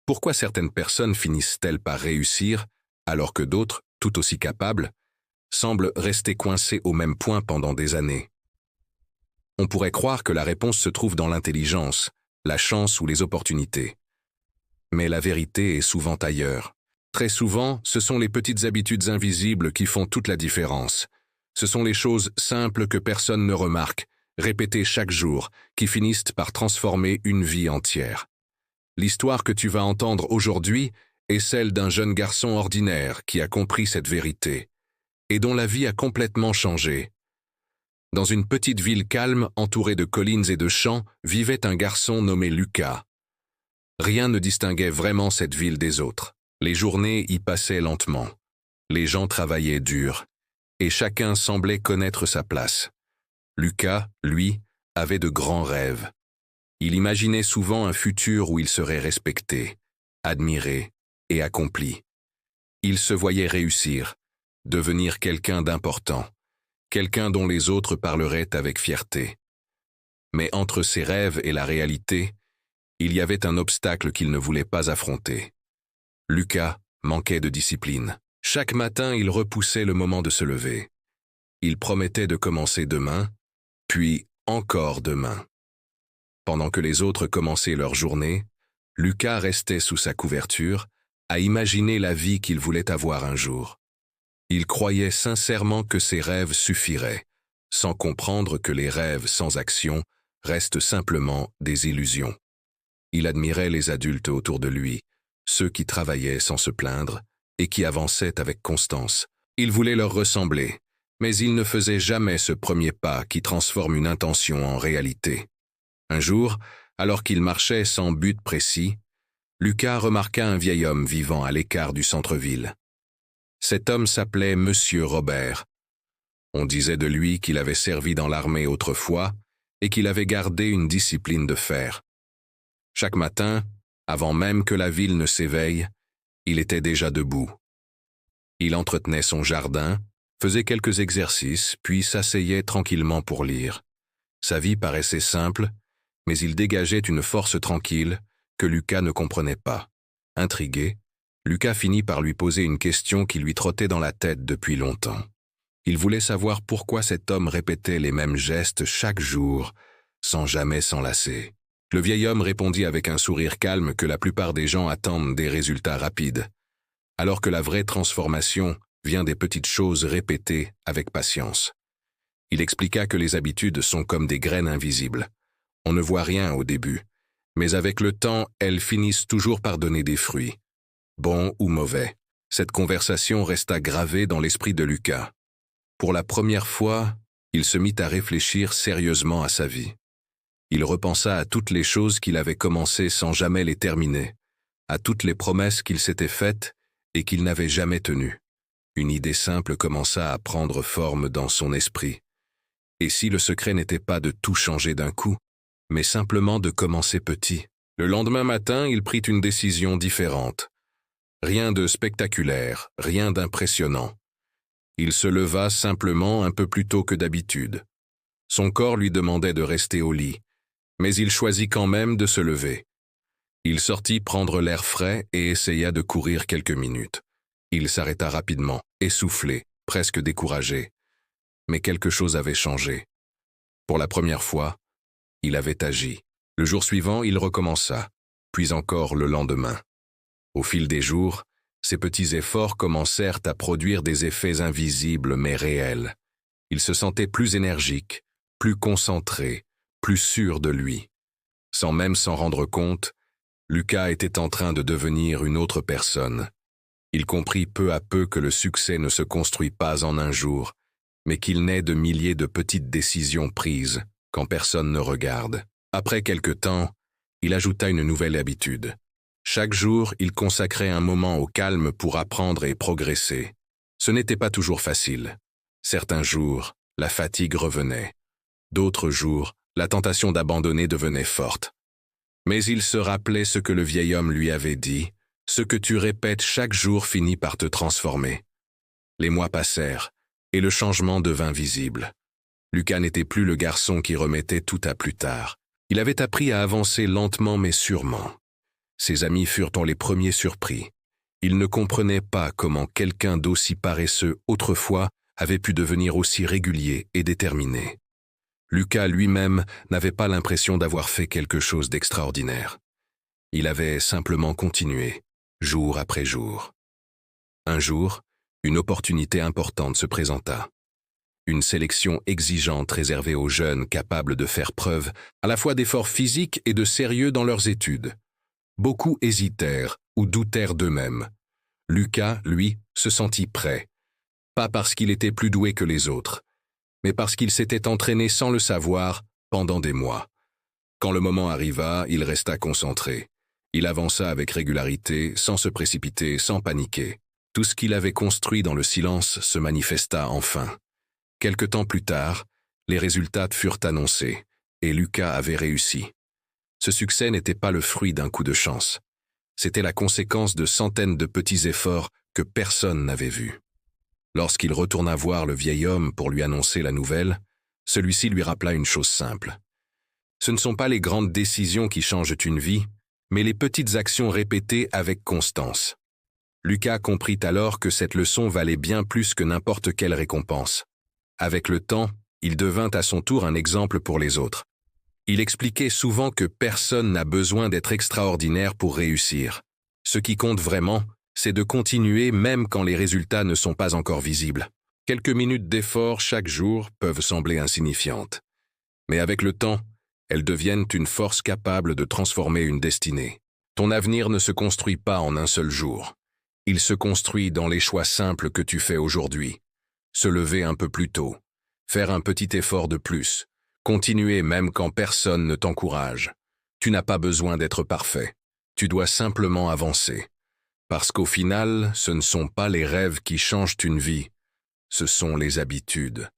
Pourquoi certaines personnes finissent-elles par réussir, alors que d'autres, tout aussi capables, semblent rester coincées au même point pendant des années? On pourrait croire que la réponse se trouve dans l'intelligence, la chance ou les opportunités. Mais la vérité est souvent ailleurs. Très souvent, ce sont les petites habitudes invisibles qui font toute la différence. Ce sont les choses simples que personne ne remarque, répétées chaque jour, qui finissent par transformer une vie entière. L'histoire que tu vas entendre aujourd'hui est celle d'un jeune garçon ordinaire qui a compris cette vérité, et dont la vie a complètement changé. Dans une petite ville calme, entourée de collines et de champs, vivait un garçon nommé Lucas. Rien ne distinguait vraiment cette ville des autres. Les journées y passaient lentement. Les gens travaillaient dur, et chacun semblait connaître sa place. Lucas, lui, avait de grands rêves. Il imaginait souvent un futur où il serait respecté, admiré et accompli. Il se voyait réussir, devenir quelqu'un d'important, quelqu'un dont les autres parleraient avec fierté. Mais entre ses rêves et la réalité, il y avait un obstacle qu'il ne voulait pas affronter. Lucas manquait de discipline. Chaque matin, il repoussait le moment de se lever. Il promettait de commencer demain, puis encore demain. Pendant que les autres commençaient leur journée, Lucas restait sous sa couverture, à imaginer la vie qu'il voulait avoir un jour. Il croyait sincèrement que ses rêves suffiraient, sans comprendre que les rêves sans action restent simplement des illusions. Il admirait les adultes autour de lui, ceux qui travaillaient sans se plaindre et qui avançaient avec constance. Il voulait leur ressembler, mais il ne faisait jamais ce premier pas qui transforme une intention en réalité. Un jour, alors qu'il marchait sans but précis, Lucas remarqua un vieil homme vivant à l'écart du centre-ville. Cet homme s'appelait Monsieur Robert. On disait de lui qu'il avait servi dans l'armée autrefois et qu'il avait gardé une discipline de fer. Chaque matin, avant même que la ville ne s'éveille, il était déjà debout. Il entretenait son jardin, faisait quelques exercices, puis s'asseyait tranquillement pour lire. Sa vie paraissait simple, mais il dégageait une force tranquille que Lucas ne comprenait pas. Intrigué, Lucas finit par lui poser une question qui lui trottait dans la tête depuis longtemps. Il voulait savoir pourquoi cet homme répétait les mêmes gestes chaque jour, sans jamais s'en lasser. Le vieil homme répondit avec un sourire calme que la plupart des gens attendent des résultats rapides, alors que la vraie transformation vient des petites choses répétées avec patience. Il expliqua que les habitudes sont comme des graines invisibles. On ne voit rien au début, mais avec le temps, elles finissent toujours par donner des fruits, bons ou mauvais. Cette conversation resta gravée dans l'esprit de Lucas. Pour la première fois, il se mit à réfléchir sérieusement à sa vie. Il repensa à toutes les choses qu'il avait commencées sans jamais les terminer, à toutes les promesses qu'il s'était faites et qu'il n'avait jamais tenues. Une idée simple commença à prendre forme dans son esprit. Et si le secret n'était pas de tout changer d'un coup, mais simplement de commencer petit? Le lendemain matin, il prit une décision différente. Rien de spectaculaire, rien d'impressionnant. Il se leva simplement un peu plus tôt que d'habitude. Son corps lui demandait de rester au lit, mais il choisit quand même de se lever. Il sortit prendre l'air frais et essaya de courir quelques minutes. Il s'arrêta rapidement, essoufflé, presque découragé. Mais quelque chose avait changé. Pour la première fois, il avait agi. Le jour suivant, il recommença, puis encore le lendemain. Au fil des jours, ses petits efforts commencèrent à produire des effets invisibles mais réels. Il se sentait plus énergique, plus concentré, plus sûr de lui. Sans même s'en rendre compte, Lucas était en train de devenir une autre personne. Il comprit peu à peu que le succès ne se construit pas en un jour, mais qu'il naît de milliers de petites décisions prises quand personne ne regarde. Après quelque temps, il ajouta une nouvelle habitude. Chaque jour, il consacrait un moment au calme pour apprendre et progresser. Ce n'était pas toujours facile. Certains jours, la fatigue revenait. D'autres jours, la tentation d'abandonner devenait forte. Mais il se rappelait ce que le vieil homme lui avait dit, ce que tu répètes chaque jour finit par te transformer. Les mois passèrent, et le changement devint visible. Lucas n'était plus le garçon qui remettait tout à plus tard. Il avait appris à avancer lentement mais sûrement. Ses amis furent les premiers surpris. Ils ne comprenaient pas comment quelqu'un d'aussi paresseux autrefois avait pu devenir aussi régulier et déterminé. Lucas lui-même n'avait pas l'impression d'avoir fait quelque chose d'extraordinaire. Il avait simplement continué, jour après jour. Un jour, une opportunité importante se présenta. Une sélection exigeante réservée aux jeunes capables de faire preuve à la fois d'efforts physiques et de sérieux dans leurs études. Beaucoup hésitèrent ou doutèrent d'eux-mêmes. Lucas, lui, se sentit prêt. Pas parce qu'il était plus doué que les autres, mais parce qu'il s'était entraîné sans le savoir pendant des mois. Quand le moment arriva, il resta concentré. Il avança avec régularité, sans se précipiter, sans paniquer. Tout ce qu'il avait construit dans le silence se manifesta enfin. Quelque temps plus tard, les résultats furent annoncés, et Lucas avait réussi. Ce succès n'était pas le fruit d'un coup de chance. C'était la conséquence de centaines de petits efforts que personne n'avait vus. Lorsqu'il retourna voir le vieil homme pour lui annoncer la nouvelle, celui-ci lui rappela une chose simple. Ce ne sont pas les grandes décisions qui changent une vie, mais les petites actions répétées avec constance. Lucas comprit alors que cette leçon valait bien plus que n'importe quelle récompense. Avec le temps, il devint à son tour un exemple pour les autres. Il expliquait souvent que personne n'a besoin d'être extraordinaire pour réussir. Ce qui compte vraiment, c'est de continuer même quand les résultats ne sont pas encore visibles. Quelques minutes d'effort chaque jour peuvent sembler insignifiantes. Mais avec le temps, elles deviennent une force capable de transformer une destinée. Ton avenir ne se construit pas en un seul jour. Il se construit dans les choix simples que tu fais aujourd'hui. Se lever un peu plus tôt, faire un petit effort de plus, continuer même quand personne ne t'encourage. Tu n'as pas besoin d'être parfait. Tu dois simplement avancer. Parce qu'au final, ce ne sont pas les rêves qui changent une vie, ce sont les habitudes.